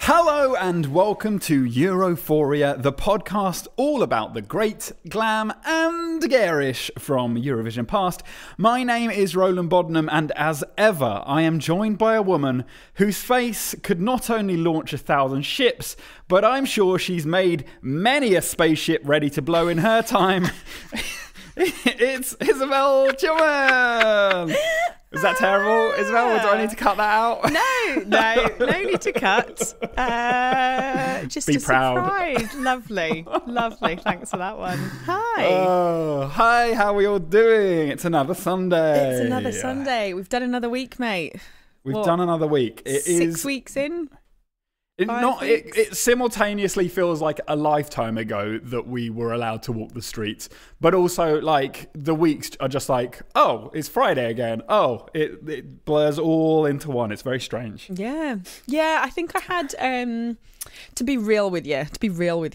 Hello and welcome to Europhoria, the podcast all about the great, glam and garish from Eurovision past. My name is Roland Boddenham, and as ever, I am joined by a woman whose face could not only launch 1,000 ships, but I'm sure she's made many a spaceship ready to blow in her time. It's Isobel Chilman! Is that terrible, Isobel? Do I need to cut that out? No need to cut. Just Be a proud. surprise. Lovely. Thanks for that one. Hi. Oh, hi, how are we all doing? It's another Sunday. It's another Sunday. We've done another week, mate. We've done another week. It 6 weeks in. It simultaneously feels like a lifetime ago that we were allowed to walk the streets, but also like the weeks are just like, oh, it's Friday again. Oh, it blurs all into one. It's very strange. Yeah. I think I had to be real with you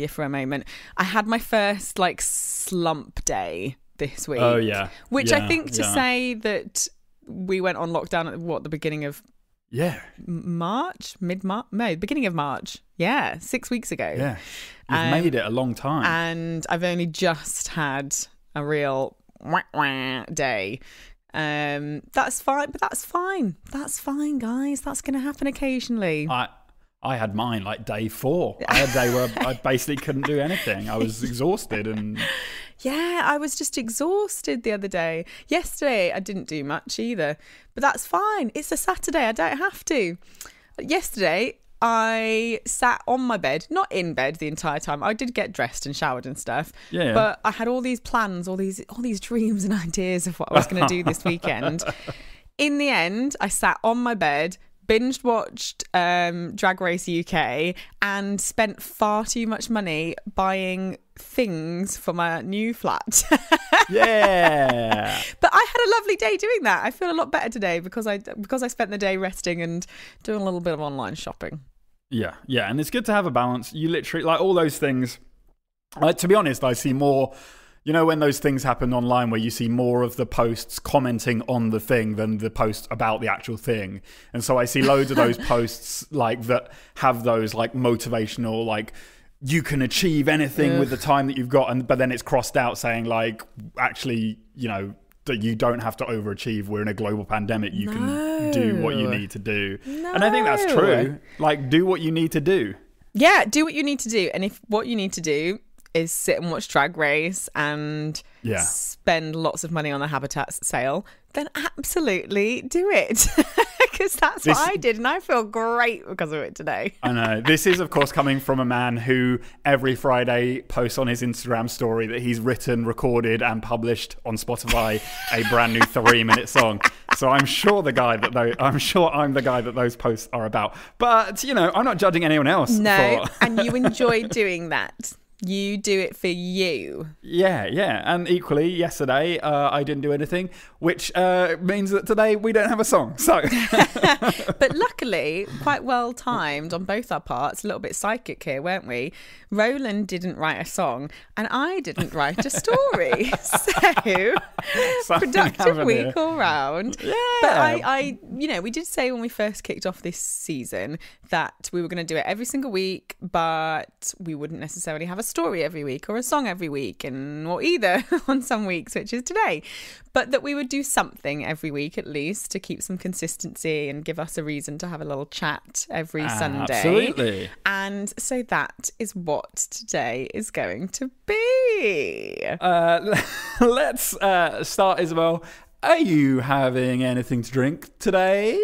for a moment. I had my first like slump day this week. Oh yeah. Which I think to say that we went on lockdown at the beginning of March, beginning of March. Yeah, 6 weeks ago. Yeah, you've made it a long time. And I've only just had a real day. That's fine, but that's fine. That's fine, guys. That's going to happen occasionally. I had mine like day 4. I had a day where I basically couldn't do anything. I was exhausted and... Yeah, I was just exhausted the other day. Yesterday, I didn't do much either. But that's fine. It's a Saturday. I don't have to. Yesterday, I sat on my bed, not in bed the entire time. I did get dressed and showered and stuff. Yeah. But I had all these plans, all these dreams and ideas of what I was going to do this weekend. In the end, I sat on my bed, binge watched Drag Race UK and spent far too much money buying things for my new flat. Yeah. But I had a lovely day doing that. I feel a lot better today because I spent the day resting and doing a little bit of online shopping. Yeah, and it's good to have a balance. You literally, like all those things, to be honest, I see more... You know, when those things happen online where you see more of the posts commenting on the thing than the post about the actual thing. And so I see loads of those posts like that have those like motivational, like you can achieve anything with the time that you've got. But then it's crossed out saying like, actually, you know, that you don't have to overachieve. We're in a global pandemic. You can do what you need to do. No. And I think that's true. Like, do what you need to do. Yeah, do what you need to do. And if what you need to do is sit and watch Drag Race and spend lots of money on the Habitat sale, then absolutely do it. Because that's what I did, and I feel great because of it today. I know. This is, of course, coming from a man who every Friday posts on his Instagram story that he's written, recorded, and published on Spotify a brand new 3-minute song. So I'm sure I'm the guy that those posts are about. But, you know, I'm not judging anyone else. No, and you enjoy doing that. You do it for you. Yeah. And equally, yesterday, I didn't do anything, which means that today we don't have a song. So, But luckily, quite well timed on both our parts, a little bit psychic here, weren't we? Roland didn't write a song and I didn't write a story. So, productive week all round. Yeah. But I, you know, we did say when we first kicked off this season that we were going to do it every single week, but we wouldn't necessarily have a story every week or a song every week, or either on some weeks, which is today. But that we would do something every week at least to keep some consistency and give us a reason to have a little chat every Sunday. Absolutely. And so that is what today is going to be. Let's start, Isobel. Are you having anything to drink today?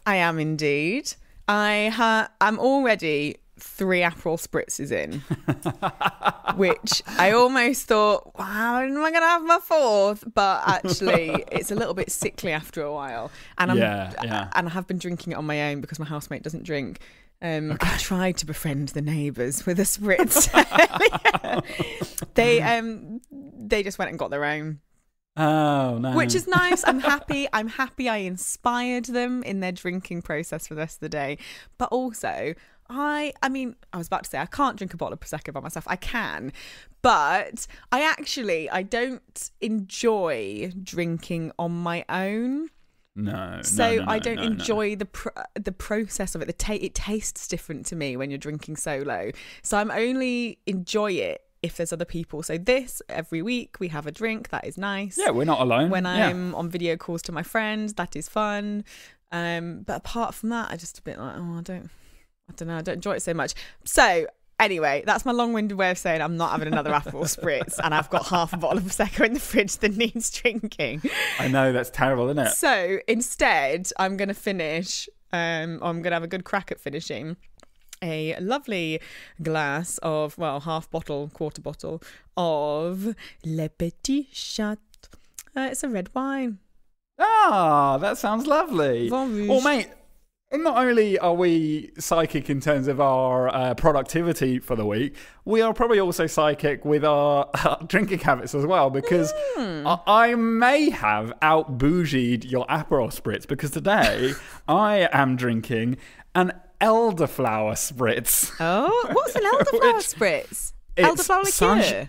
I am indeed. I'm already 3 Aperol spritzes in, which I almost thought, wow, am I going to have my 4th? But actually, it's a little bit sickly after a while. And and I have been drinking it on my own because my housemate doesn't drink. I tried to befriend the neighbours with a spritz. They just went and got their own. Oh, no. Which is nice. I'm happy I inspired them in their drinking process for the rest of the day. But also, I mean, I was about to say I can't drink a bottle of Prosecco by myself. I can, but I don't enjoy drinking on my own. No. So I don't enjoy the process of it. It tastes different to me when you're drinking solo. So I'm only enjoy it if there's other people. So every week we have a drink. That is nice. Yeah, we're not alone. When I'm on video calls to my friends, that is fun. But apart from that, I just a bit like, I don't know, I don't enjoy it so much. So anyway, that's my long-winded way of saying I'm not having another Aperol Spritz, and I've got half a bottle of Prosecco in the fridge that needs drinking. I know, that's terrible, isn't it? So instead, I'm going to finish, I'm going to have a good crack at finishing a lovely glass of, half bottle, quarter bottle of Le Petit Chat. It's a red wine. Ah, that sounds lovely. Well, mate, not only are we psychic in terms of our productivity for the week, we are probably also psychic with our drinking habits as well, because I may have out-bougied your Aperol Spritz, because today I am drinking an elderflower Spritz. Oh, what's an elderflower Spritz? Elderflower liqueur?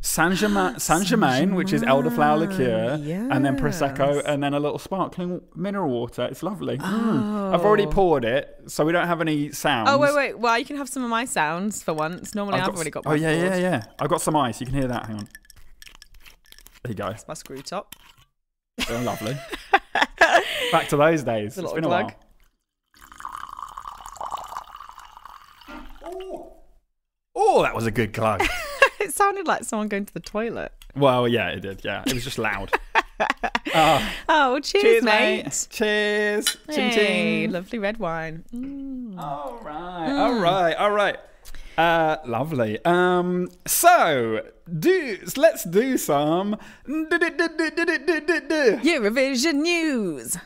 Saint-Germain, which is elderflower liqueur, and then Prosecco, and then a little sparkling mineral water. It's lovely. I've already poured it, so we don't have any sounds. Oh, wait. Well, you can have some of my sounds for once. Normally I've already got my yeah. I've got some ice. You can hear that. Hang on. There you go. That's my screw top. They're lovely. Back to those days. It's been a while. Oh, that was a good glug. It sounded like someone going to the toilet. Well, yeah, it did. Yeah, it was just loud. Cheers, mate. Cheers. Hey, ching, ching. Lovely red wine. All right. Lovely. So, let's do some Eurovision news.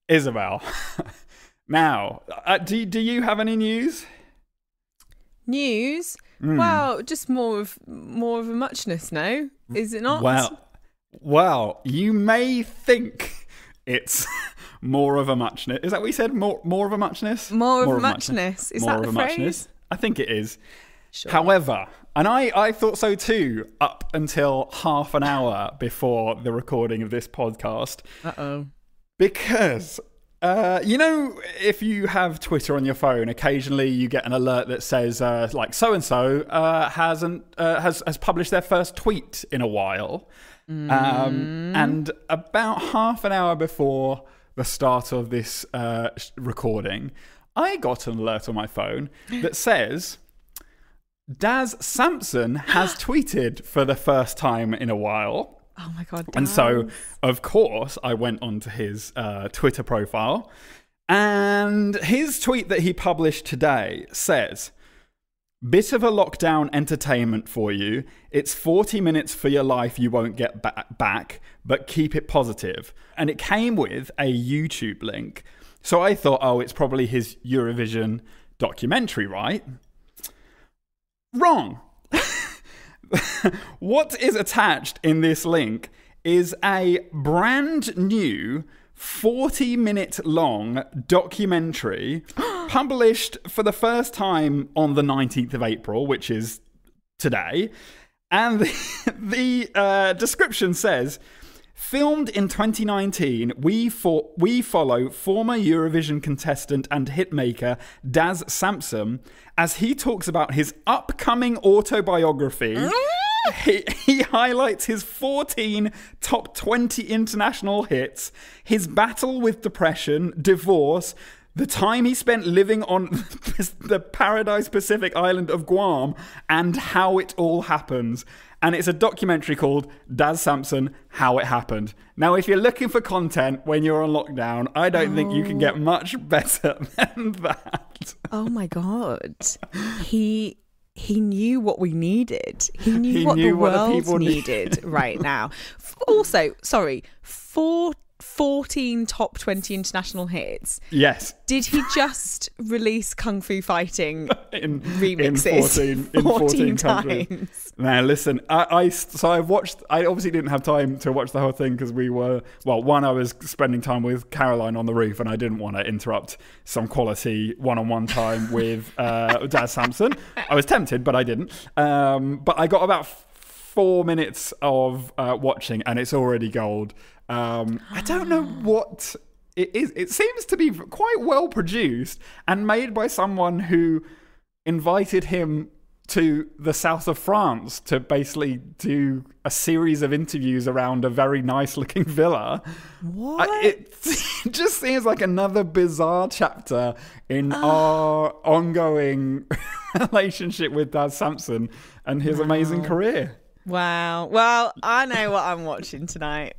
Isobel. Now, do you have any news? News? Well, just more of a muchness, no? Is it not? Well, you may think it's more of a muchness. Is that what you said? More of a muchness? More of a muchness. Is that the phrase? I think it is. Sure. However, and I thought so too, up until half an hour before the recording of this podcast. Because if you have Twitter on your phone, occasionally you get an alert that says like so and so has published their first tweet in a while, and about half an hour before the start of this recording, I got an alert on my phone that says Daz Sampson has tweeted for the first time in a while. Oh my God. And so, of course, I went onto his Twitter profile, and his tweet that he published today says, "Bit of a lockdown entertainment for you. It's 40 minutes for your life you won't get back, but keep it positive." And it came with a YouTube link. So I thought, it's probably his Eurovision documentary, right? Wrong. What is attached in this link is a brand new 40-minute long documentary published for the first time on the 19th of April, which is today. And the description says, filmed in 2019, we follow former Eurovision contestant and hitmaker Daz Sampson as he talks about his upcoming autobiography. He highlights his 14 top 20 international hits, his battle with depression, divorce, the time he spent living on the paradise Pacific island of Guam, and how it all happens. And it's a documentary called Daz Sampson, How It Happened. Now, if you're looking for content when you're on lockdown, I don't think you can get much better than that. Oh my God. He knew what we needed. He knew what the world needed right now. Also, sorry, 14 top 20 international hits. Yes. Did he just release Kung Fu Fighting in remixes 14 times? countries. Now, listen, so I've watched, I obviously didn't have time to watch the whole thing because we were, well, one, I was spending time with Caroline on the roof and I didn't want to interrupt some quality one-on-one time with Daz Sampson. I was tempted, but I didn't. But I got about 4 minutes of watching and it's already gold. I don't know what it is. It seems to be quite well produced and made by someone who invited him to the south of France to basically do a series of interviews around a very nice looking villa. What? It just seems like another bizarre chapter in our ongoing relationship with Daz Sampson and his amazing career. Wow. Well, I know what I'm watching tonight.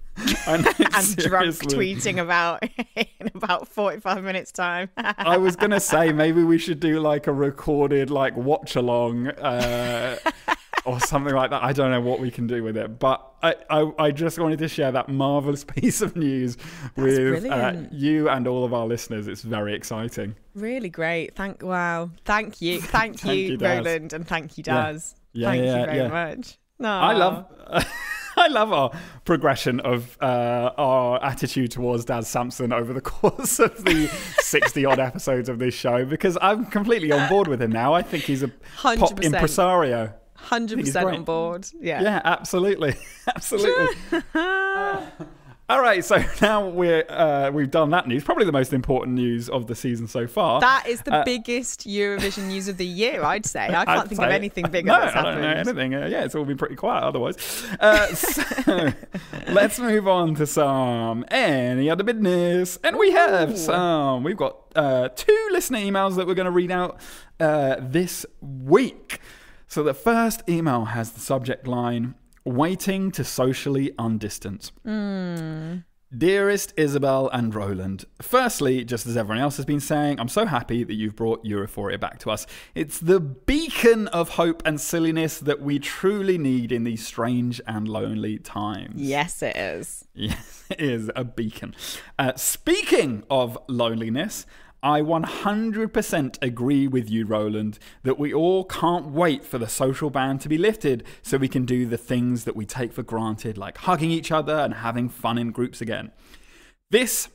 I know, and drunk tweeting about in about 45 minutes time. I was going to say maybe we should do like a recorded like watch along or something like that. I don't know what we can do with it, but I just wanted to share that marvelous piece of news with you and all of our listeners. It's very exciting. Really great. Thank you. Thank you, Roland, and thank you, Daz. Thank you very much. No. I love our progression of our attitude towards Daz Sampson over the course of the 60-odd episodes of this show, because I'm completely on board with him now. I think he's a 100%. pop impresario. 100% on board. Yeah. Yeah, absolutely. Absolutely. All right, so now we've done that news, probably the most important news of the season so far. That is the biggest Eurovision news of the year, I'd say. I can't think of anything bigger that's happened. I don't know anything. It's all been pretty quiet otherwise. So let's move on to some any other business. And we have some. We've got 2 listener emails that we're going to read out this week. So the first email has the subject line, waiting to socially undistance. Dearest Isobel and Roland, firstly, just as everyone else has been saying, I'm so happy that you've brought Europhoria back to us. It's the beacon of hope and silliness that we truly need in these strange and lonely times. Yes, it is. Yes, it is a beacon. Speaking of loneliness, I 100% agree with you, Roland, that we all can't wait for the social ban to be lifted so we can do the things that we take for granted, like hugging each other and having fun in groups again. This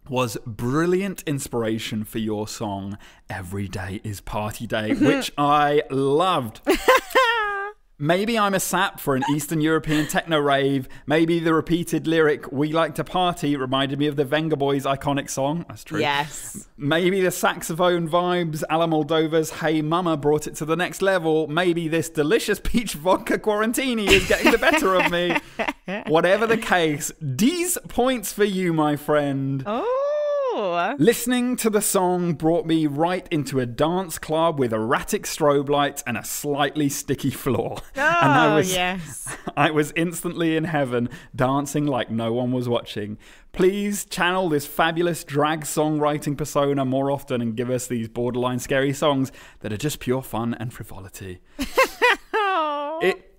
was brilliant inspiration for your song, Every Day is Party Day, which I loved. Maybe I'm a sap for an Eastern European techno rave. Maybe the repeated lyric, we like to party, reminded me of the Venga Boys' iconic song. That's true. Yes. Maybe the saxophone vibes, a la Moldova's Hey Mama brought it to the next level. Maybe this delicious peach vodka quarantini is getting the better of me. Whatever the case, these points for you, my friend. Oh. Listening to the song brought me right into a dance club with erratic strobe lights and a slightly sticky floor. Oh, and yes. I was instantly in heaven, dancing like no one was watching. Please channel this fabulous drag songwriting persona more often and give us these borderline scary songs that are just pure fun and frivolity.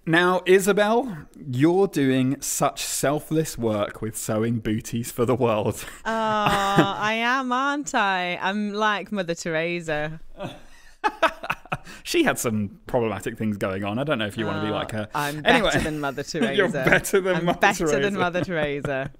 Now, Isobel, you're doing such selfless work with sewing booties for the world. Oh, I am, aren't I? I'm like Mother Teresa. She had some problematic things going on. I don't know if you want to be like her. I'm better than Mother Teresa. You're better than Mother Teresa. Than Mother Teresa.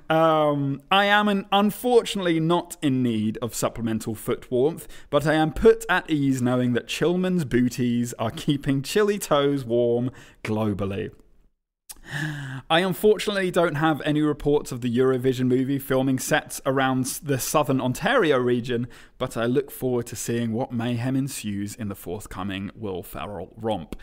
I am unfortunately not in need of supplemental foot warmth, but I am put at ease knowing that Chilman's booties are keeping chilly toes warm globally. I unfortunately don't have any reports of the Eurovision movie filming sets around the southern Ontario region, but I look forward to seeing what mayhem ensues in the forthcoming Will Ferrell romp.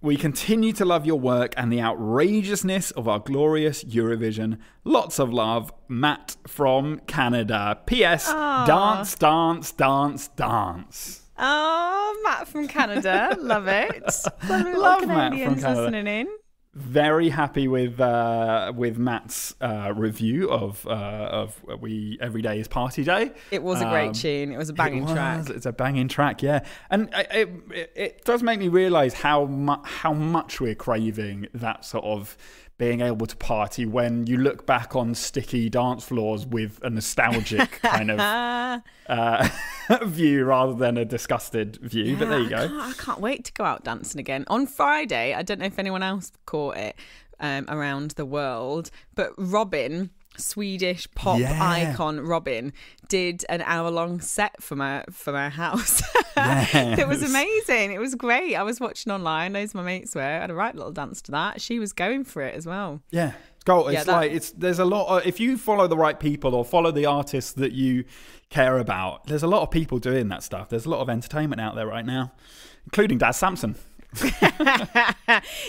We continue to love your work and the outrageousness of our glorious Eurovision. Lots of love, Matt from Canada. P.S. Aww. Dance, dance, dance, dance. Oh, Matt from Canada. Love it. Love Matt from Canada. Listening in. Very happy with Matt's review of Every Day is Party Day. It was a great tune. It was a banging track. It's a banging track, yeah. And it does make me realise how much we're craving that sort of being able to party when you look back on sticky dance floors with a nostalgic kind of view rather than a disgusted view. But there you go. I can't wait to go out dancing again. On Friday, I don't know if anyone else caught it around the world, but Robin, Swedish pop icon Robin, did an hour-long set from our house. It was amazing. It was great. I was watching online. Loads of my mates were. I had a right little dance to that. She was going for it as well. Yeah. There's a lot of, if you follow the right people or follow the artists that you care about, there's a lot of people doing that stuff. There's a lot of entertainment out there right now, including Daz Sampson.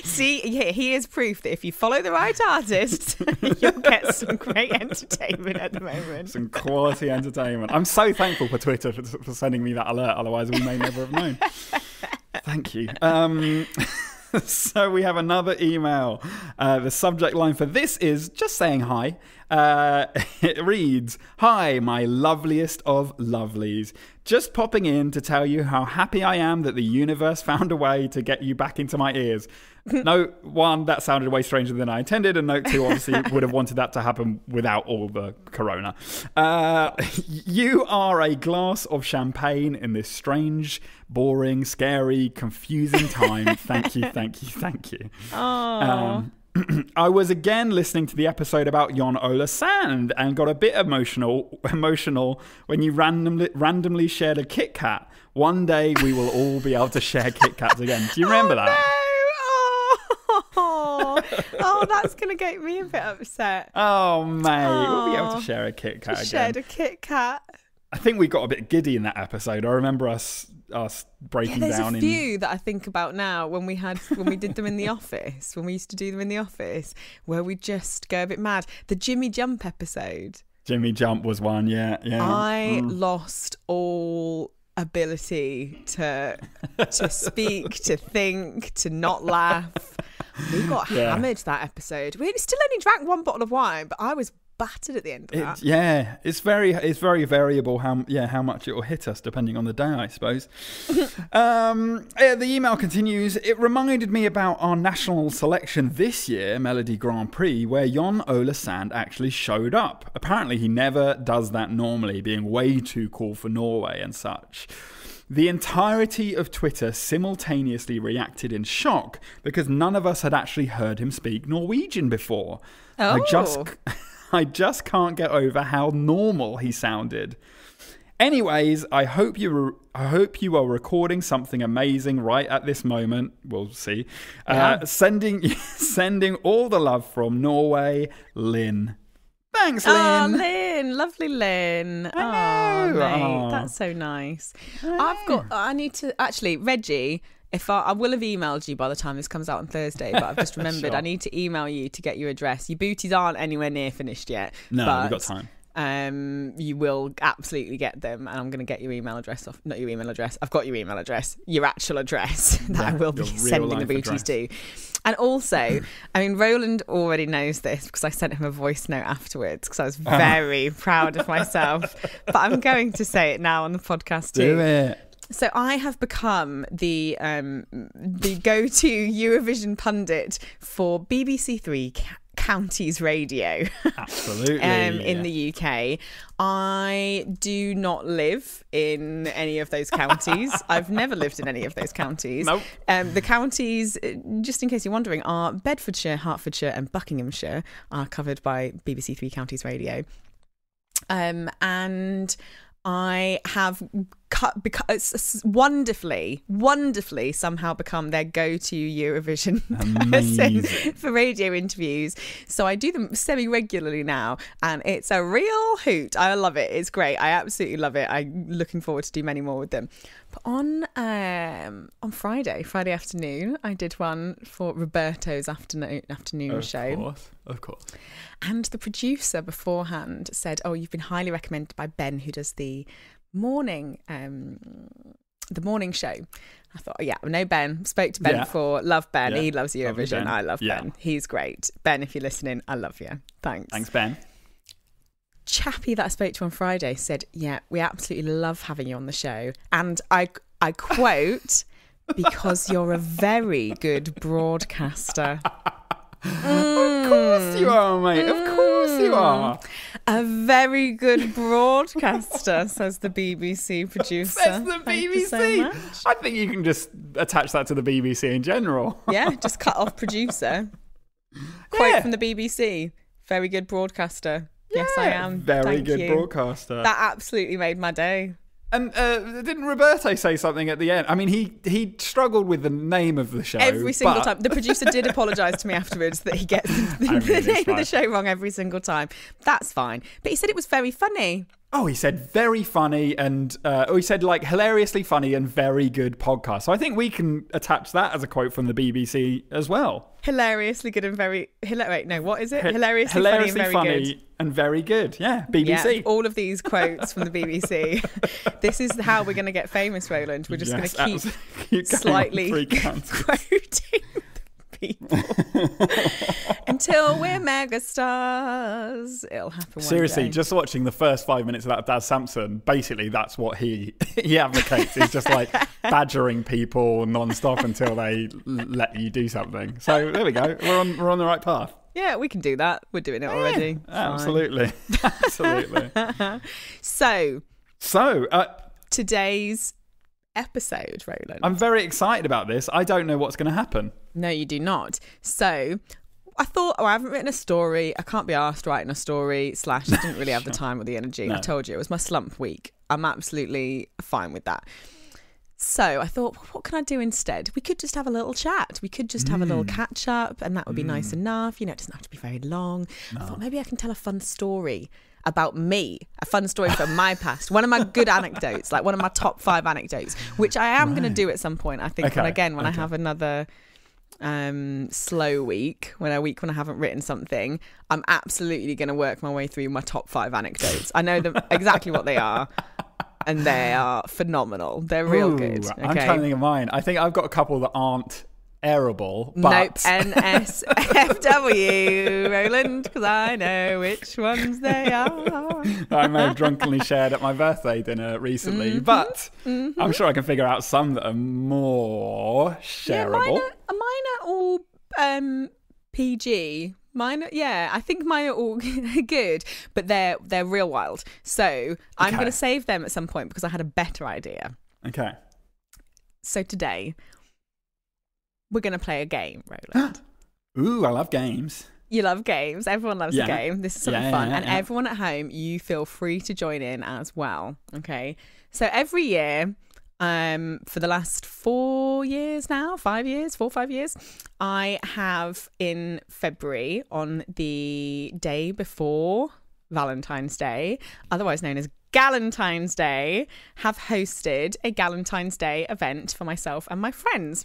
See, yeah, he is proof that if you follow the right artist, you'll get some great entertainment at the moment. Some quality entertainment. I'm so thankful for Twitter for sending me that alert. Otherwise, we may never have known. Thank you. So we have another email. The subject line for this is just saying hi. It reads, "Hi, my loveliest of lovelies. Just popping in to tell you how happy I am that the universe found a way to get you back into my ears." Note one, that sounded way stranger than I intended. And note two, obviously, would have wanted that to happen without all the corona. You are a glass of champagne in this strange, boring, scary, confusing time. Thank you, thank you, thank you. I was again listening to the episode about Jon Ola Sand and got a bit emotional when you randomly shared a Kit Kat. One day we will all be able to share Kit Kats again. Do you remember that? No. Oh, that's going to get me a bit upset. Oh, mate. We'll be able to share a Kit Kat again. Shared a Kit Kat. I think we got a bit giddy in that episode. I remember us breaking down. There's a few that I think about now when we did them in the office, when we used to do them in the office, where we just go a bit mad. The Jimmy Jump episode. Jimmy Jump was one, yeah. I lost all ability to speak, to think, to not laugh. We got hammered that episode. We still only drank one bottle of wine, but I was battered at the end of that. It's very variable how much it will hit us depending on the day, I suppose. The email continues. It reminded me about our national selection this year, Melody Grand Prix, where Jon Ola Sand actually showed up. Apparently he never does that normally, being way too cool for Norway and such. The entirety of Twitter simultaneously reacted in shock because none of us had actually heard him speak Norwegian before. I just can't get over how normal he sounded. Anyways, I hope you are recording something amazing right at this moment. We'll see. Sending all the love from Norway, Lynn. Thanks, Lynn. Oh, Lynn. Lovely Lynn. Oh, mate. That's so nice. I need to, actually, Reggie, I will have emailed you by the time this comes out on Thursday, but I've just remembered I need to email you to get your address. Your booties aren't anywhere near finished yet. No, we've got time. You will absolutely get them, and I'm going to get your email address off. Not your email address. I've got your email address. Your actual address that I will be sending the booties to. And also, I mean, Roland already knows this because I sent him a voice note afterwards because I was very proud of myself. But I'm going to say it now on the podcast too. Do it. So I have become the go-to Eurovision pundit for BBC Three Counties Radio. Absolutely. In the UK. I do not live in any of those counties. I've never lived in any of those counties. Nope. The counties, just in case you're wondering, are Bedfordshire, Hertfordshire and Buckinghamshire are covered by BBC Three Counties Radio. And I have wonderfully somehow become their go-to Eurovision person for radio interviews. So I do them semi-regularly now, and it's a real hoot. I love it. It's great. I absolutely love it. I'm looking forward to do many more with them. But on Friday afternoon, I did one for Roberto's afternoon show. Of course. And the producer beforehand said, "Oh, you've been highly recommended by Ben, who does the morning show." I thought, I know Ben. Spoke to Ben before. Love Ben. He loves Eurovision. I love Ben. He's great. Ben, if you're listening, I love you. Thanks. Thanks, Ben. Chappie that I spoke to on Friday said, "Yeah, we absolutely love having you on the show." And I quote, "because you're a very good broadcaster." Of course you are, mate. Of course you are. A very good broadcaster, says the BBC producer. Says the Thank BBC. you so much. I think you can just attach that to the BBC in general. Yeah, just cut off producer. Quote from the BBC. Very good broadcaster. Yes, I am. Very Thank good you. broadcaster. That absolutely made my day. And didn't Roberto say something at the end? I mean, he struggled with the name of the show. Every single time. The producer did apologise to me afterwards that he gets the name of the show wrong every single time. That's fine. But he said it was very funny. Oh, he said very funny and he said like hilariously funny and very good podcast. So I think we can attach that as a quote from the BBC as well. Hilariously good and very... Wait, no, what is it? Hilariously funny and very good. Yeah, BBC. Yeah, all of these quotes from the BBC. This is how we're going to get famous, Roland. We're just going to keep slightly quoting people until we're megastars. It'll happen Seriously, one day. just watching the first 5 minutes of that Daz Sampson, basically that's what he advocates. He's just like badgering people non-stop until they let you do something. So there we go. We're on the right path. Yeah, we can do that. We're doing it already. Absolutely. Absolutely. So today's episode, Roland. I'm very excited about this. I don't know what's going to happen. No, you do not. So I thought, I haven't written a story. I can't be asked writing a story / I didn't really have the time or the energy. No. I told you, it was my slump week. I'm absolutely fine with that. So I thought, what can I do instead? We could just have a little chat. We could just have a little catch up and that would be nice enough. You know, it doesn't have to be very long. No. I thought maybe I can tell a fun story about me, a fun story from my past, one of my good anecdotes, like one of my top 5 anecdotes, which I am going to do at some point, I think. Okay. When I have another slow week, when I haven't written something, I'm absolutely going to work my way through my top 5 anecdotes. I know them exactly what they are. And they are phenomenal. They're real good. Okay? I'm trying to think of mine. I think I've got a couple that aren't airable. But... Nope. NSFW, Roland, because I know which ones they are. I may have drunkenly shared at my birthday dinner recently, but I'm sure I can figure out some that are more shareable. Yeah, mine are all PG. I think mine are all good, but they're real wild. So I'm going to save them at some point because I had a better idea. Okay. So today we're going to play a game, Roland. Ooh, I love games. You love games. Everyone loves a game. This is something fun. And everyone at home, you feel free to join in as well. Okay. So every year, for the last 4 years now, 5 years, 4 or 5 years, I have in February, on the day before Valentine's Day, otherwise known as Galentine's Day, have hosted a Galentine's Day event for myself and my friends.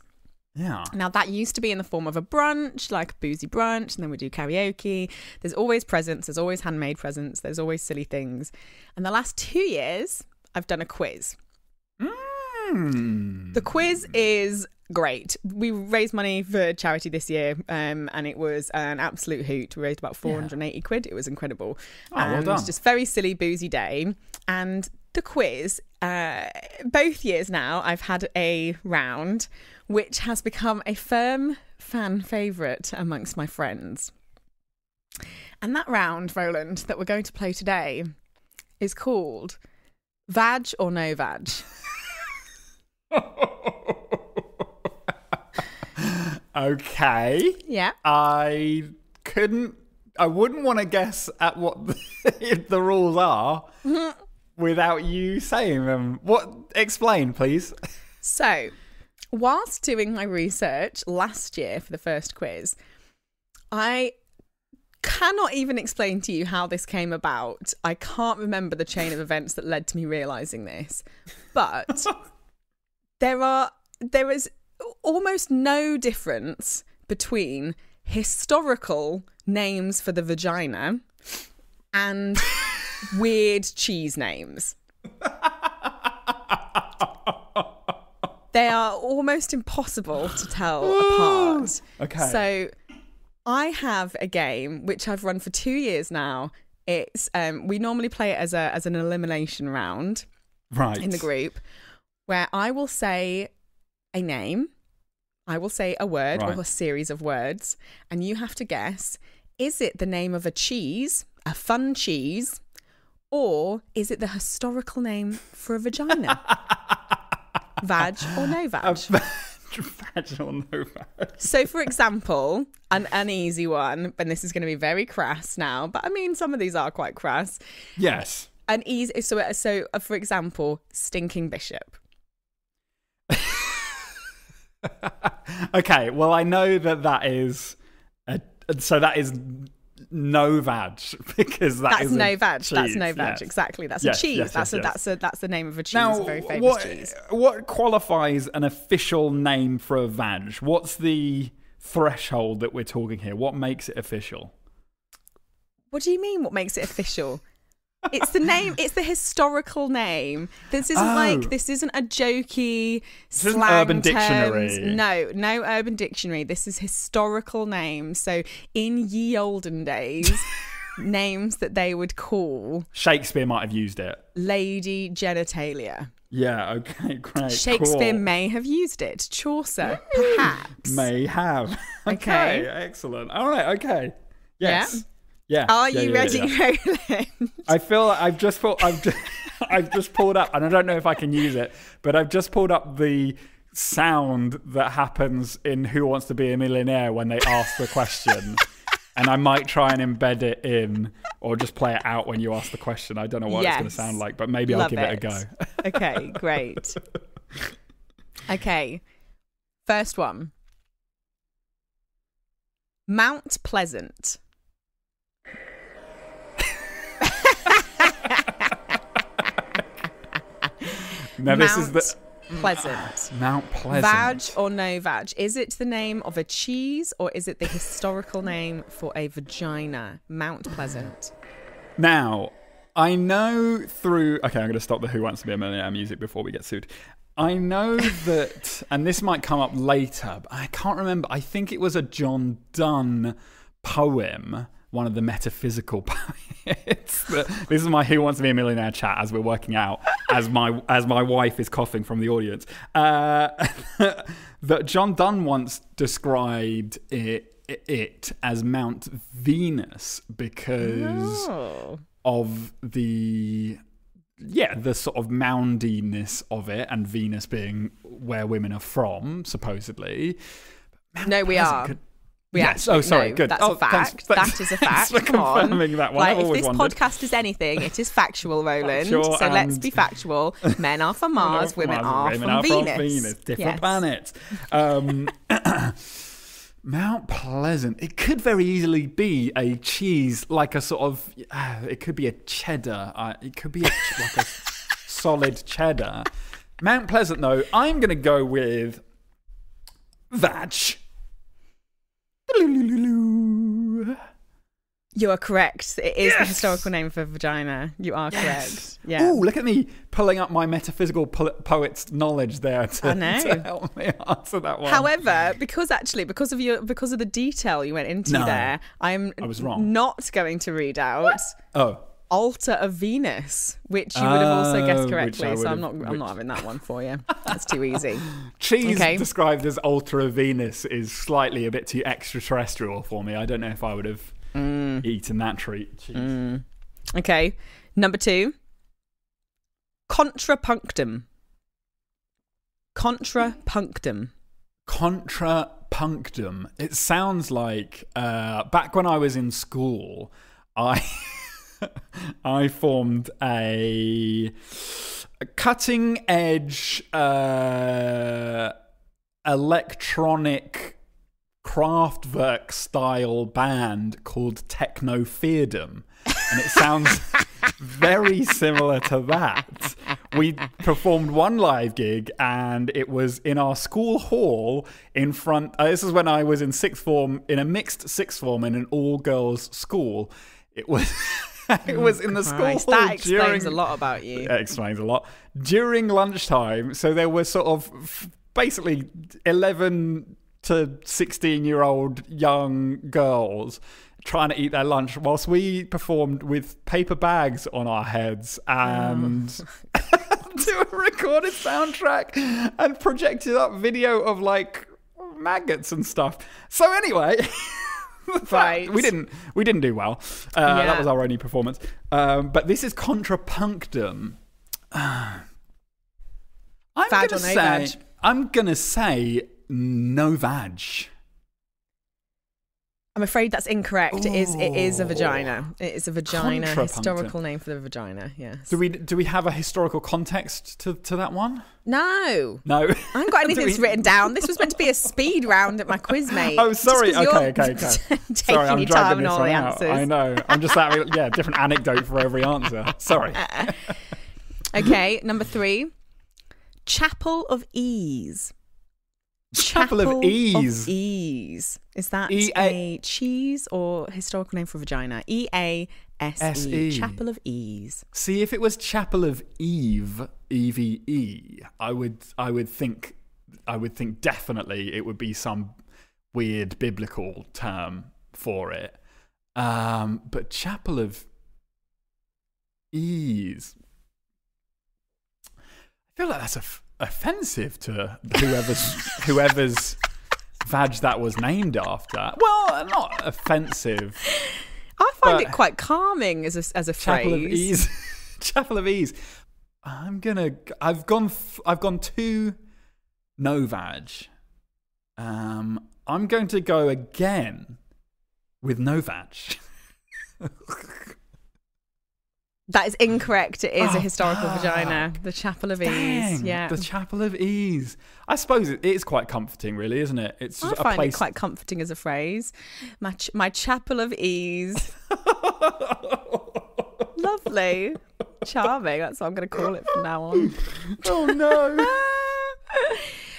Yeah. Now, that used to be in the form of a brunch, like a boozy brunch, and then we do karaoke. There's always presents. There's always handmade presents. There's always silly things. And the last 2 years, I've done a quiz. The quiz is great. We raised money for charity this year, and it was an absolute hoot. We raised about 480 quid. It was incredible. Well done. It was just very silly, boozy day. And the quiz, both years now, I've had a round which has become a firm fan favourite amongst my friends. And that round, Roland, that we're going to play today is called Vag or No Vag. Okay. Yeah. I wouldn't want to guess at what the rules are without you saying them. Explain, please. So, whilst doing my research last year for the first quiz, I cannot even explain to you how this came about. I can't remember the chain of events that led to me realising this. But there is almost no difference between historical names for the vagina and weird cheese names. They are almost impossible to tell apart. Okay. So I have a game which I've run for 2 years now. It's we normally play it as an elimination round, right, in the group, where I will say a name, I will say a word or a series of words, and you have to guess Is it the name of a cheese, a fun cheese, or is it the historical name for a vagina? Vag or no vag? Vag or no vag? So, for example, an easy one, and this is going to be very crass now, but I mean, some of these are quite crass. Yes. An easy. So, for example, stinking bishop. Okay, well, I know that is no vag because that's no vag. Cheese. That's no vag. Yes. Exactly. That's Yes, a cheese. yes, That's yes. that's the name of a cheese. Now, A very famous cheese. What qualifies an official name for a vag? What's the threshold that we're talking here? What makes it official? What do you mean? What makes it official? It's the name. It's the historical name. This isn't this isn't a jokey slang Urban terms. Dictionary. No Urban Dictionary. This is historical names. So in ye olden days, names that they would call Shakespeare might have used it. lady genitalia. Yeah. Okay. Great. Shakespeare cool. may have used it. Chaucer, perhaps. May have. Okay. Excellent. All right. Okay. Yes. Yeah. Are you ready, Roland? I feel like I've just pulled up, and I don't know if I can use it, but I've just pulled up the sound that happens in Who Wants to Be a Millionaire when they ask the question. And I might try and embed it in or just play it out when you ask the question. I don't know what it's going to sound like, but maybe I'll give it a go. Okay, great. Okay, first one. Mount Pleasant. Now this is the Pleasant. Mount Pleasant. Vag or no vag? Is it the name of a cheese or is it the historical name for a vagina? Mount Pleasant. Now, I know through... Okay, I'm going to stop the Who Wants to Be a Millionaire music before we get sued. I know that, and this might come up later, but I can't remember. I think it was a John Donne poem, one of the metaphysical poets. This is my Who Wants to Be a Millionaire chat as we're working out, as my wife is coughing from the audience. That John Donne once described it as Mount Venus because of the sort of moundiness of it, and Venus being where women are from, supposedly. No, we are. Yes. Oh, sorry. No, good. That's a fact. Thanks that is a fact. for Come on. confirming that one. Like, I've if this wondered. podcast is anything, it is factual, Roland. Factual, so let's be factual. Men are from Mars, women are from Venus. Different planets. Mount Pleasant. It could very easily be a cheese, like a sort of... it could be a cheddar. It could be like a solid cheddar. Mount Pleasant, though, I'm going to go with vag. You are correct. It is the historical name for vagina. You are correct. Yeah. Oh, look at me pulling up my metaphysical poet's knowledge there to help me answer that one. However, because of the detail you went into there, I was wrong. Not going to read out. Altar of Venus, which you would have also guessed correctly. So I'm not having that one for you. That's too easy. Cheese described as Altar of Venus is slightly a bit too extraterrestrial for me. I don't know if I would have eaten that treat. Okay. Number 2. Contrapunctum. Contrapunctum. Contrapunctum. It sounds like back when I was in school, I formed a cutting edge electronic Kraftwerk style band called Technofeardom, and it sounds very similar to that. We performed one live gig, and it was in our school hall in front. This is when I was in sixth form, in a mixed sixth form in an all girls school. It was. It was in the school hall. That explains a lot about you. That explains a lot. During lunchtime, so there were sort of basically 11 to 16-year-old young girls trying to eat their lunch whilst we performed with paper bags on our heads and to a recorded soundtrack and projected up video of like maggots and stuff. So anyway... Right. We didn't do well. That was our only performance. But this is contrapunctum. Vag or no vag? I'm gonna say no vag. I'm afraid that's incorrect. Ooh. It is a vagina. It is a vagina. Historical name for the vagina. Yes. Do we have a historical context to that one? No. No. I haven't got anything that's written down. This was meant to be a speed round at my quiz, mate. Oh, sorry. Okay. Taking Sorry, I'm your dragging time and this all one the out. answers. I know. I'm just different anecdote for every answer. Sorry. Okay, number 3. Chapel of Ease. Chapel of Ease. Is that a cheese or historical name for vagina? EASE. Chapel of Ease. See, if it was Chapel of Eve, EVE, I would think definitely it would be some weird biblical term for it. But Chapel of Ease, I feel like that's offensive to whoever's vag that was named after. Well, not offensive. I find it quite calming as a Chapel phrase. of Ease. Chapel of Ease. I've gone 2 no vag. I'm going to go again with no vag. That is incorrect. It is a historical vagina. The Chapel of Ease. Yeah. The Chapel of Ease. I suppose it is quite comforting, really, isn't it? It's just I find a place. it quite comforting as a phrase. My Chapel of Ease. Lovely. Charming. That's what I'm going to call it from now on. Oh, no.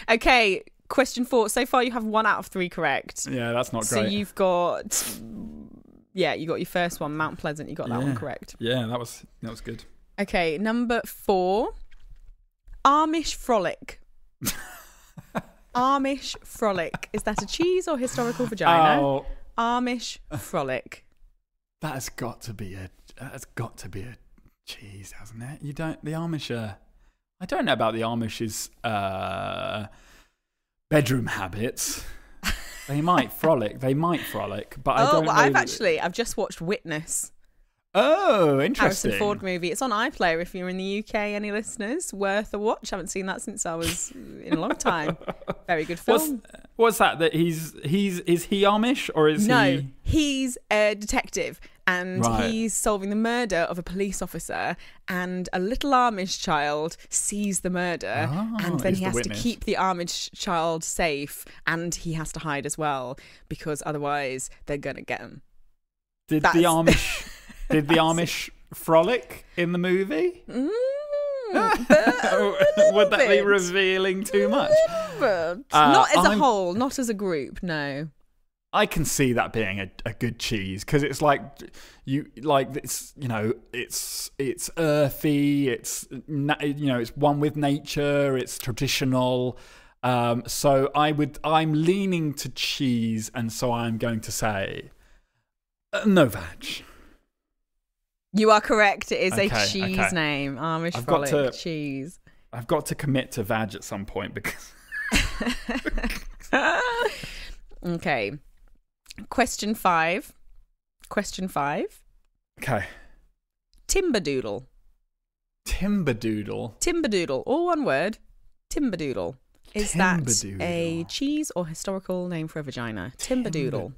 Okay. Question 4. So far, you have 1 out of 3 correct. Yeah, that's not great. So you've got... Yeah, you got your first one, Mount Pleasant. You got that one correct. Yeah, that was good. Okay, number 4, Amish Frolic. Amish Frolic. Is that a cheese or historical vagina? Oh, Amish Frolic. that's got to be a cheese, hasn't it? The Amish are... I don't know about the Amish's bedroom habits. They might frolic, but I don't know. I've just watched Witness. Oh, interesting. Harrison Ford movie. It's on iPlayer if you're in the UK. Any listeners? Worth a watch. Haven't seen that since I was in a long time. Very good film. What's that? That is he Amish or is he? No, he's a detective and Right. he's solving the murder of a police officer, and a little Amish child sees the murder, and then he's he the has witness. to keep the Amish child safe, and he has to hide as well because otherwise they're gonna get him. Did the Amish frolic in the movie? Would Would that be revealing too much? Not as a whole, not as a group, no. I can see that being a good cheese because it's it's earthy, it's one with nature, it's traditional. So I'm leaning to cheese, and so I'm going to say no vag. You are correct. It is a Okay, cheese okay. name. Amish I've got Frolic to- cheese. I've got to commit to vag at some point because Okay. Question 5. okay. Timberdoodle. Timberdoodle. All one word. Timberdoodle. Is that Timberdoodle. a cheese or historical name for a vagina? Timberdoodle.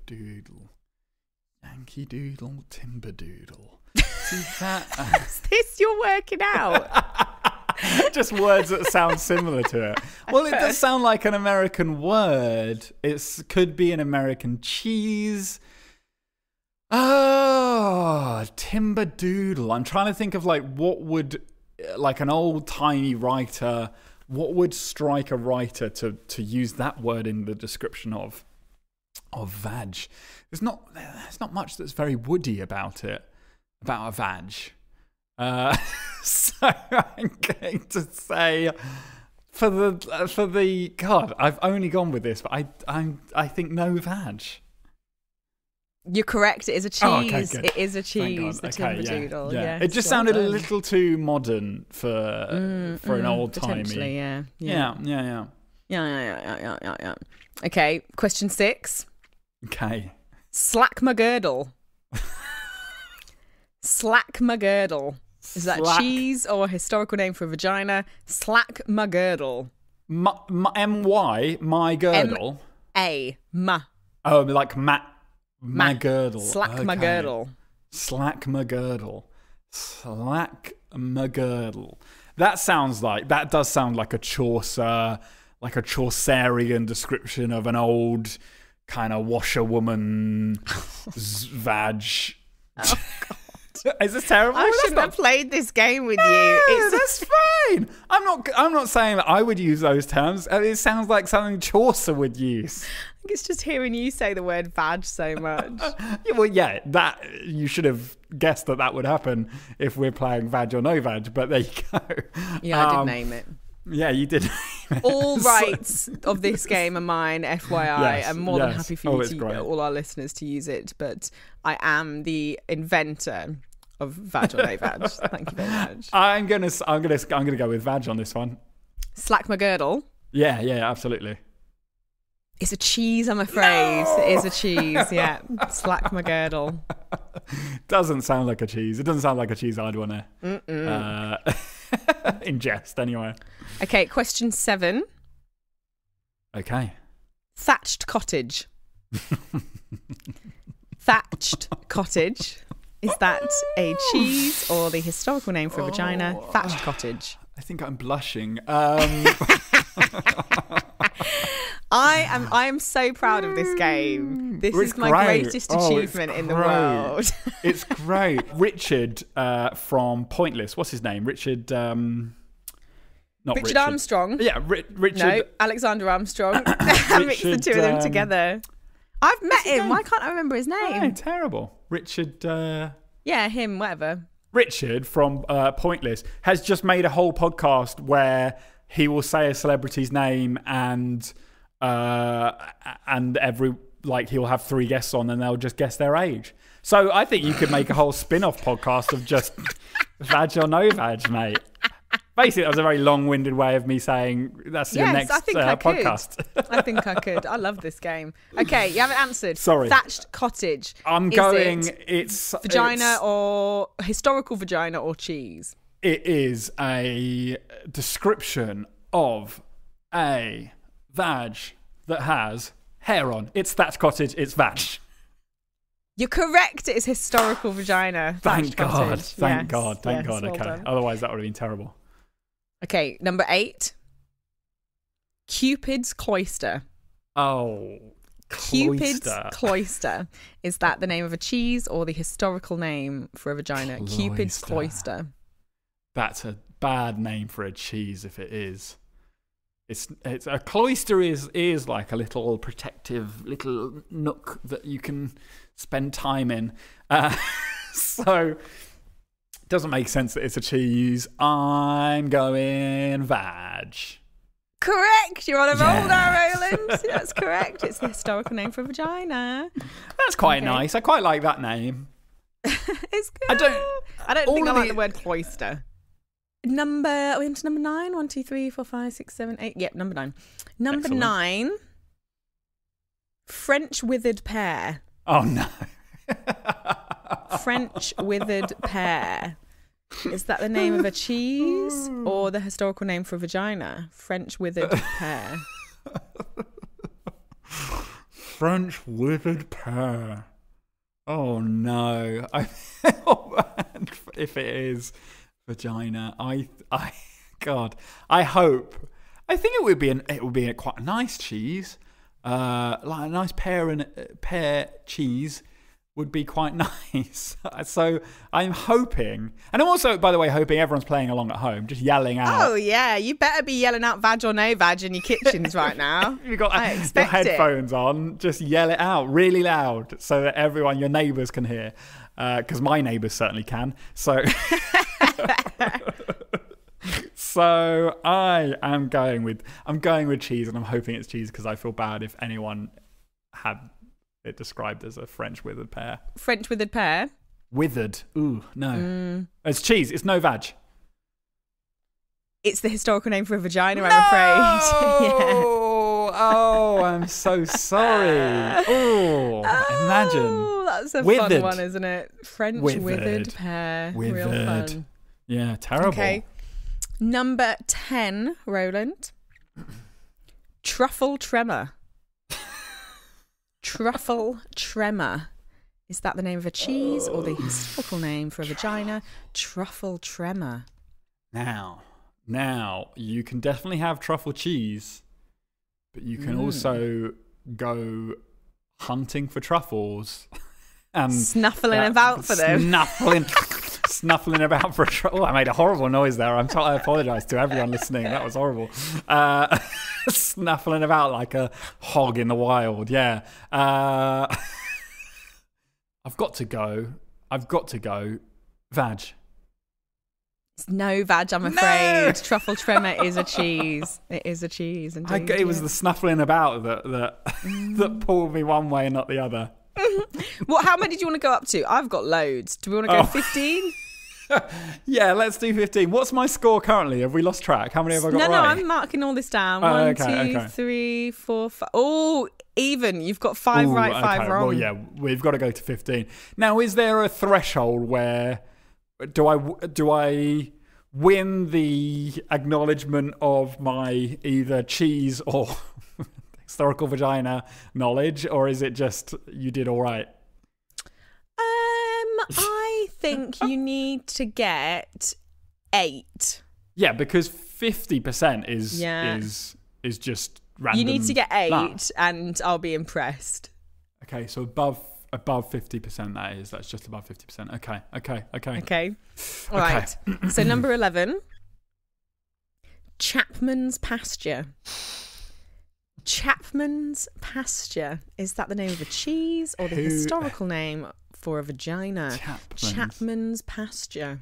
Yankee Doodle. Timberdoodle. See that? Is this you're working out? Just words that sound similar to it. Well, it does sound like an American word. It could be an American cheese. Oh, Timberdoodle. I'm trying to think of what would, like an old-timey writer, what would strike a writer to use that word in the description of vag. There's not much that's very woody about it, about a vag. So I'm going to say for the God, I've only gone with this, but I think no vag. You're correct. It is a cheese. Oh, okay, good. It is a cheese. The Okay, Timberdoodle. yeah. Yes, It just well sounded a done. little too modern for an old timey. Potentially, yeah. Yeah. Yeah. Okay. Question 6. Okay. Slack my girdle. Slack my girdle. Is that cheese or a historical name for a vagina? Slack my girdle. M-Y, my girdle. M-A, ma. Oh, like my girdle. Slack my girdle. Slack my girdle. Slack my girdle. That does sound like a Chaucer, like a Chaucerian description of an old kind of washerwoman vag. Oh, God. Is this terrible? I shouldn't have played this game with you. That's fine. I'm not saying that I would use those terms. It sounds like something Chaucer would use. I think it's just hearing you say the word vag so much. That you should have guessed that would happen if we're playing vag or no vag. But there you go. Yeah, I did name it. Yeah, you did. All rights of this game are mine, FYI. Yes, I'm more than happy for all our listeners to use it, but I am the inventor of vag or no vag. Thank you very much. I'm gonna go with vag on this one. Slack my girdle. Yeah, absolutely. It's a cheese, I'm afraid. No! It is a cheese, yeah. Slack my girdle. Doesn't sound like a cheese. It doesn't sound like a cheese I'd want to ingest anyway. Okay, question 7. Okay. Thatched cottage. Thatched cottage. Is that a cheese or the historical name for a vagina? Thatched cottage. I think I'm blushing. I am so proud of this game. This is my greatest achievement in the world. It's great. Richard from Pointless. What's his name? Richard. Richard Armstrong. Yeah, Richard. No, Alexander Armstrong. I mixed the two of them together. I've met him. Why can't I remember his name? Oh, terrible. Richard. Yeah, him. Whatever. Richard from Pointless has just made a whole podcast where he will say a celebrity's name and he'll have 3 guests on and they'll just guess their age. So I think you could make a whole spin-off podcast of just vag or no vag, mate. Basically, that was a very long-winded way of me saying that's your next podcast. I think I could. I love this game. Okay, you haven't answered. Sorry. Thatched cottage. It's vagina or historical vagina or cheese? It is a description of a vag that has hair on. It's thatched cottage. It's vag. You're correct. It is historical vagina. Thank God. Thank God. Well okay. Done. Otherwise, that would have been terrible. Okay, number 8. Cupid's cloister. Oh, Cupid's cloister. Is that the name of a cheese or the historical name for a vagina? Cupid's cloister. That's a bad name for a cheese if it is. It's a cloister is like a little protective little nook that you can spend time in. So it doesn't make sense that it's a cheese. I'm going vag. Correct. You're on a roll now, Roland. That's correct. It's the historical name for a vagina. That's quite nice. I quite like that name. It's good. I don't think I like the word cloister. Are we into number 9? 1, 2, 3, 4, 5, 6, 7, 8. Yep, number 9. Number Excellent. 9. French withered pear. Oh no. French withered pear. Is that the name of a cheese or the historical name for a vagina? French withered pear. French withered pear. Oh no. If it is vagina, God, I hope. I think it would be quite a nice cheese. Like a nice pear cheese would be quite nice. So I'm hoping, and I'm also, by the way, hoping everyone's playing along at home, just yelling out. Oh yeah, you better be yelling out vag or no vag in your kitchens right now. You've got your headphones on, just yell it out really loud so that everyone, your neighbours can hear. Because my neighbours certainly can. So, so I'm going with cheese, and I'm hoping it's cheese because I feel bad if anyone had it described as a French withered pear. French withered pear? Withered. Ooh, no. It's cheese. It's no vag. It's the historical name for a vagina, I'm afraid. Oh, Oh, I'm so sorry. Oh, imagine. Oh, that's a Withered. fun one, isn't it? French withered pear. Real fun. Yeah, terrible. Okay. Number 10, Roland. Truffle tremor. Truffle tremor. Is that the name of a cheese or the historical name for a vagina? Truffle tremor. Now, you can definitely have truffle cheese, but you can also go hunting for truffles and snuffling about for them. Snuffling about for a truffle. Oh, I made a horrible noise there. I apologise to everyone listening. That was horrible. Snuffling about like a hog in the wild. Yeah. I've got to go. Vag. It's no vag, I'm afraid. No! Truffle tremor is a cheese. It is a cheese. Indeed, it was the snuffling about that pulled me one way and not the other. How many do you want to go up to? I've got loads. Do we want to go 15? Yeah, let's do 15. What's my score currently? Have we lost track? How many have I got right? No, I'm marking all this down. 1, 2, 3, 4, 5. Oh, even. You've got 5 right, 5 wrong. Well, yeah, we've got to go to 15. Now, is there a threshold where do I win the acknowledgement of my either cheese or historical vagina knowledge, or is it just you did all right? I think you need to get 8. Yeah, because 50% is just random. You need to get 8, luck. And I'll be impressed. Okay, so above 50%. That's just above 50%. Okay. All right. So number 11, Chapman's pasture. Chapman's pasture. Is that the name of a cheese or the historical name for a vagina? Chapman's pasture.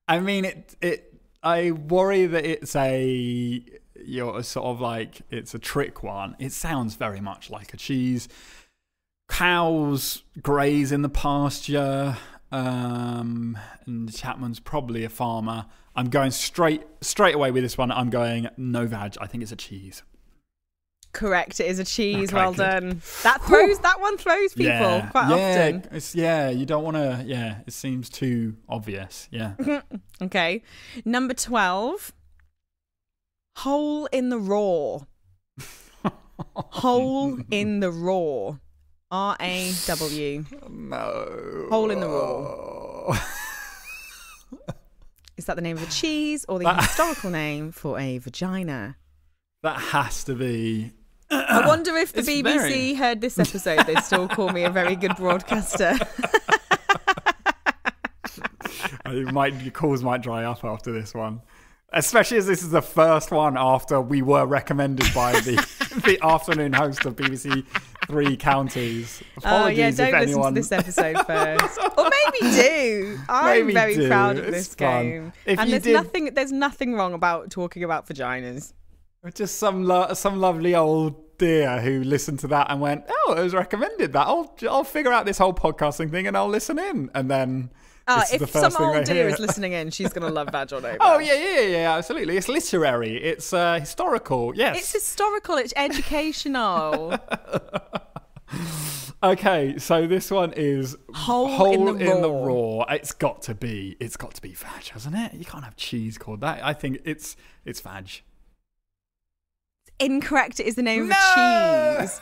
I mean, I worry that it's a sort of like it's a trick one. It sounds very much like a cheese. Cows graze in the pasture, and Chapman's probably a farmer. I'm going straight away with this one. I'm going no vag. I think it's a cheese. Correct, it is a cheese. Okay, well good. Done. That one throws people quite often. You don't want to. Yeah, it seems too obvious. Yeah. Okay, number 12. Hole in the raw. Hole in the raw. RAW. No. Hole in the raw. Is that the name of a cheese or the historical name for a vagina? That has to be. I wonder if the BBC heard this episode, they'd still call me a very good broadcaster. Your calls might dry up after this one. Especially as this is the first one after we were recommended by the afternoon host of BBC Three Counties. Apologies don't if anyone... listen to this episode first. Or maybe do. I'm very proud of this game. And there's nothing wrong about talking about vaginas. Just some lovely old dear who listened to that and went, oh, it was recommended that. I'll figure out this whole podcasting thing and I'll listen in. And then if some old dear is listening in, she's going to love Vag on Over. Oh, yeah, absolutely. It's literary. It's historical. Yes. It's historical. It's educational. Okay, so this one is Hole in the raw. It's got to be vag, hasn't it? You can't have cheese called that. I think it's vag. Incorrect. It is the name of a cheese.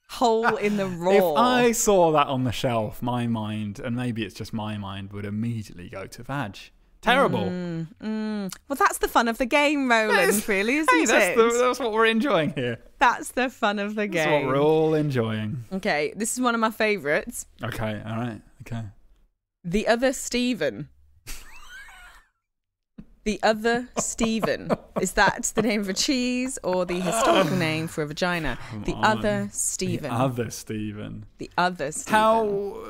Hole in the raw. If I saw that on the shelf, my mind, and maybe it's just my mind, would immediately go to vag. Terrible. Well, that's the fun of the game, Roland, really, isn't it? That's what we're enjoying here. That's the fun of the game. That's what we're all enjoying. Okay, this is one of my favourites. Okay, all right. Okay. The Other Stephen. The Other Stephen. Is that the name of a cheese or the historical name for a vagina? The Other Stephen. The Other Stephen. The Other Stephen.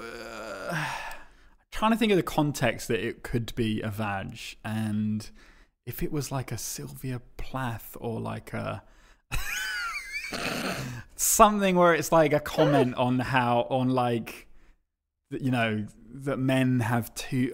Trying to think of the context that it could be a vag, and if it was like a Sylvia Plath or like a something where it's like a comment on that men have two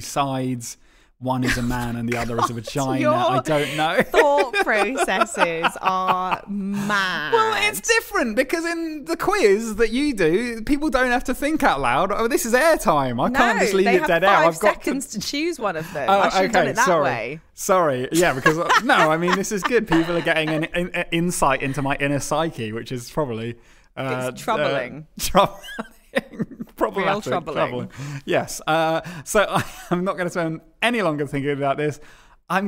sides one is a man and the other is a vagina. your I don't know. Thought processes are mad. Well, it's different because in the quiz that you do, people don't have to think out loud. Oh, this is airtime. I can't just leave it dead air. I've got 5 seconds to choose one of them. Oh, I should have done it that sorry. way. Sorry. Yeah, because no, I mean, this is good. People are getting an insight into my inner psyche, which is probably it's troubling. Problematic. Real troubling. Yes. So I'm not going to spend any longer thinking about this. I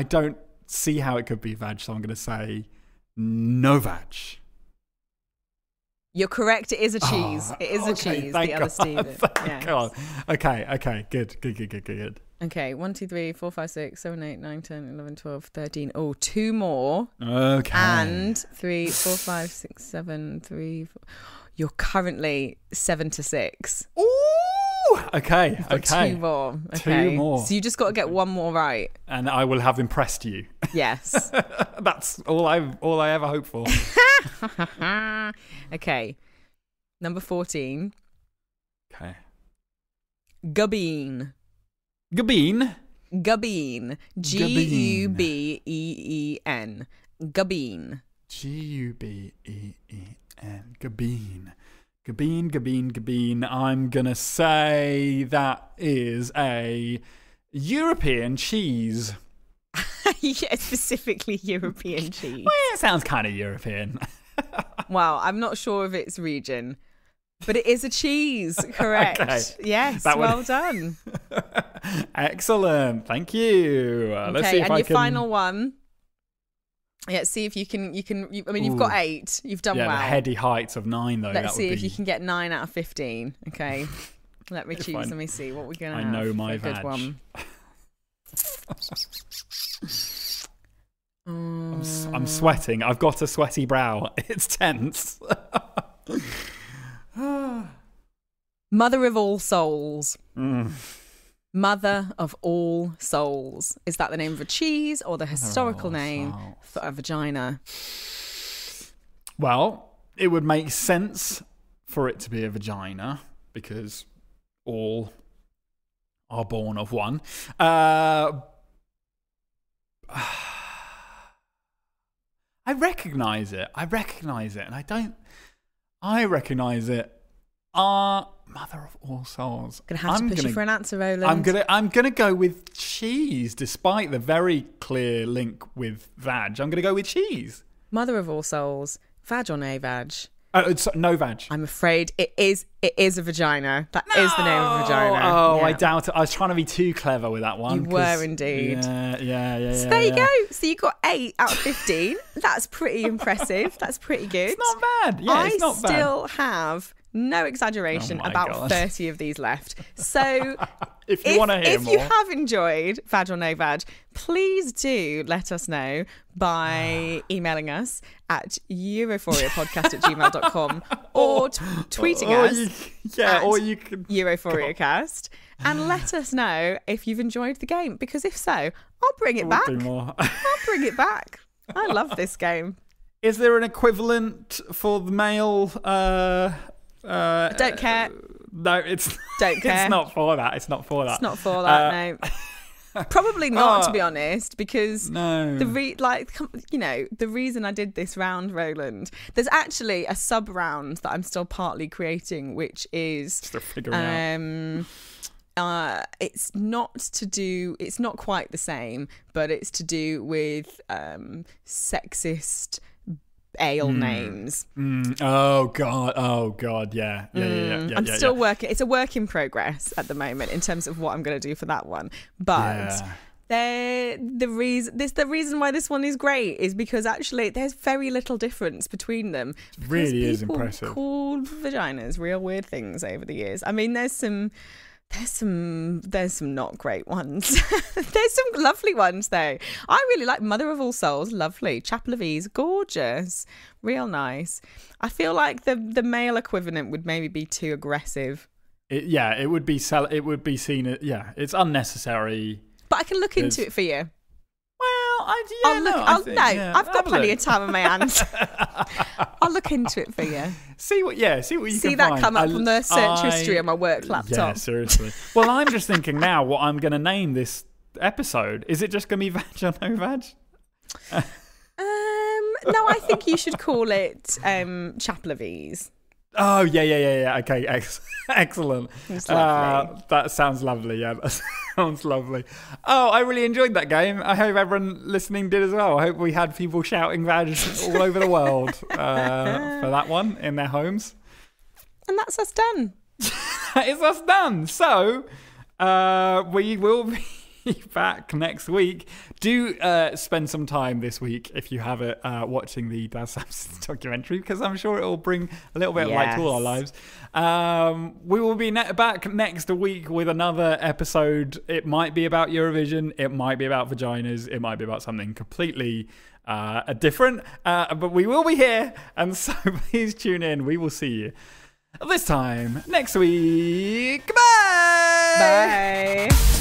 don't see how it could be vag, so I'm going to say no vag. You're correct. It is a cheese. It is a cheese. The other Stephen. Thank God. Okay. Good. Okay, 1, 2, 3, 4, 5, 6, 7, 8, 9, 10, 11, 12, 13. Oh, 2 more. Okay. And 3, 4, 5, 6, 7, 3, 4. You're currently 7 to 6. Ooh! Okay. 2 more. Okay. 2 more. So you just got to get 1 more right. And I will have impressed you. Yes. That's all I ever hope for. Okay. Number 14. Okay. Gubbeen. Gabeen. Gubbeen. G-U-B-E-E-N. Gubbeen. G-U-B-E-E-N. Gabeen. I'm going to say that is a European cheese. Yeah, specifically European cheese. Well, it sounds kind of European. Well, I'm not sure of its region, but it is a cheese. Correct. Okay. Yes, well done. Excellent. Thank you. Let's see if and I your can... final one. Yeah, see if you can. I mean, you've got 8. You've done well. The heady heights of 9, though. Let's see if you can get 9 out of 15. Okay. Let me choose. Let me see what we're going to have. I know my good vag. one. I'm sweating. I've got a sweaty brow. It's tense. Mother of all souls. Mm. Mother of all souls. Is that the name of a cheese or the historical name for a vagina? Well, it would make sense for it to be a vagina because all are born of one. I recognise it, and I recognise it. Mother of all souls. Gonna have to push you for an answer, Roland. I'm gonna go with cheese, despite the very clear link with vag. I'm gonna go with cheese. Mother of all souls. Vag or no vag? It's no vag. I'm afraid it is a vagina. That is the name of a vagina. Oh, yeah. I doubt it. I was trying to be too clever with that one. You were indeed. Yeah. So there you go. So you got 8 out of 15. That's pretty impressive. That's pretty good. It's not bad. Yeah, it's not bad. I still have, no exaggeration, about 30 of these left. So if you want to hear more. If you have enjoyed Vag or No Vag, please do let us know by emailing us at europhoriapodcast@gmail.com or tweeting us or you can EurophoriaCast and let us know if you've enjoyed the game, because if so, I'll bring it back. I'll bring it back. I love this game. Is there an equivalent for the male? Don't care. No, it's don't care. It's not for that. It's not for that. No. Probably not, to be honest, because no. the reason I did this round, Roland, there's actually a sub round that I'm still partly creating, which is still figuring out. It's not quite the same, but it's to do with sexist ale names. Oh god, yeah. I'm still working. It's a work in progress at the moment in terms of what I'm going to do for that one. But the reason why this one is great is because actually there's very little difference between them. It really is impressive. Called vaginas real weird things over the years. I mean, there's some not great ones. There's some lovely ones though. I really like Mother of All Souls, lovely. Chapel of Ease, gorgeous, real nice. I feel like the male equivalent would maybe be too aggressive. It would be seen as, it's unnecessary. But I can look into it for you. Well, I've got plenty of time on my hands. I'll look into it for you. See what you see can that find. come up from the search history on my work laptop. Yeah, seriously. Well, I'm just thinking now what I'm going to name this episode. Is it just going to be Vag or No Vag? No, I think you should call it Chapel of Ease. Oh, yeah. Okay, excellent. It's lovely. That sounds lovely, yeah. That sounds lovely. Oh, I really enjoyed that game. I hope everyone listening did as well. I hope we had people shouting Vag all over the world for that one in their homes. And that's us done. That is us done. So, we will be back next week. Do spend some time this week, if you have it, watching the Daz Sampson's documentary, because I'm sure it will bring a little bit of light to all our lives. We will be back next week with another episode. It might be about Eurovision, it might be about vaginas, it might be about something completely different, but we will be here, and so please tune in. We will see you this time next week. Goodbye. Bye.